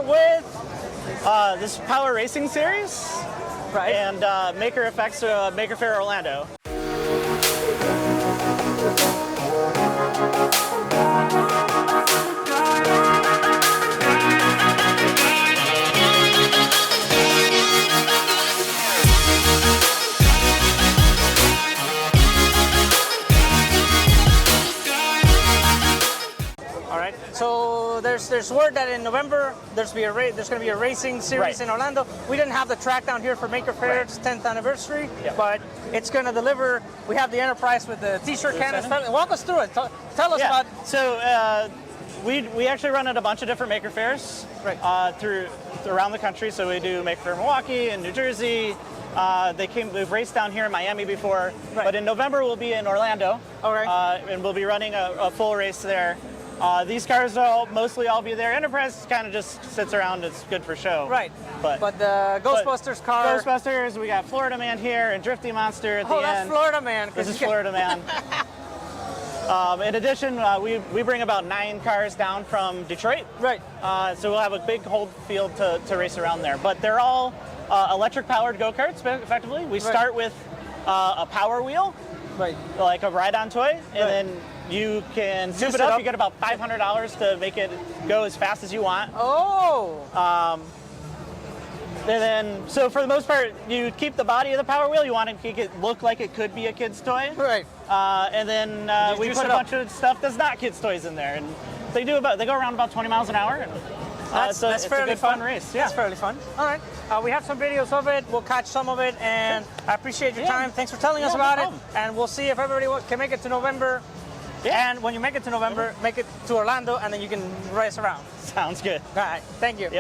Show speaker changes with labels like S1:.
S1: start with this Power Racing Series,
S2: Right.
S1: and Maker Effects Maker Faire Orlando.
S2: So there's word that in November there's going to be a racing series in Orlando. We didn't have the track down here for Maker Faire, it's 10th anniversary, but it's going to deliver. We have the Enterprise with the T-shirt cannons. Walk us through it. Tell us about.
S1: So we actually run at a bunch of different Maker Fairs through around the country. So we do Maker Faire Milwaukee and New Jersey. We've raced down here in Miami before, but in November we'll be in Orlando. And we'll be running a full race there. These cars will mostly all be there. Enterprise kind of just sits around. It's good for show.
S2: Right. But the Ghostbusters car.
S1: Ghostbusters, we got Florida Man here and Drifty Monster at the end.
S2: Oh, that's Florida Man.
S1: This is Florida Man. In addition, we bring about 9 cars down from Detroit.
S2: Right.
S1: So we'll have a big hold field to race around there. But they're all electric-powered go-karts, effectively. We start with a power wheel, like a ride-on toy, and then you can soup it up. You get about $500 to make it go as fast as you want.
S2: Oh.
S1: And then, so for the most part, you keep the body of the Power Wheel. You want to make it look like it could be a kid's toy.
S2: Right.
S1: And then we put a bunch of stuff that's not kids' toys in there, and they go around about 20 miles an hour. And,
S2: that's fairly
S1: fun race. Yeah.
S2: That's fairly fun. All right. We have some videos of it. We'll catch some of it, and I appreciate your time. Thanks for telling us about it. And we'll see if everybody can make it to November. Yeah. And when you make it to November, make it to Orlando, and then you can race around.
S1: Sounds good.
S2: All right. Thank you.
S1: Yep.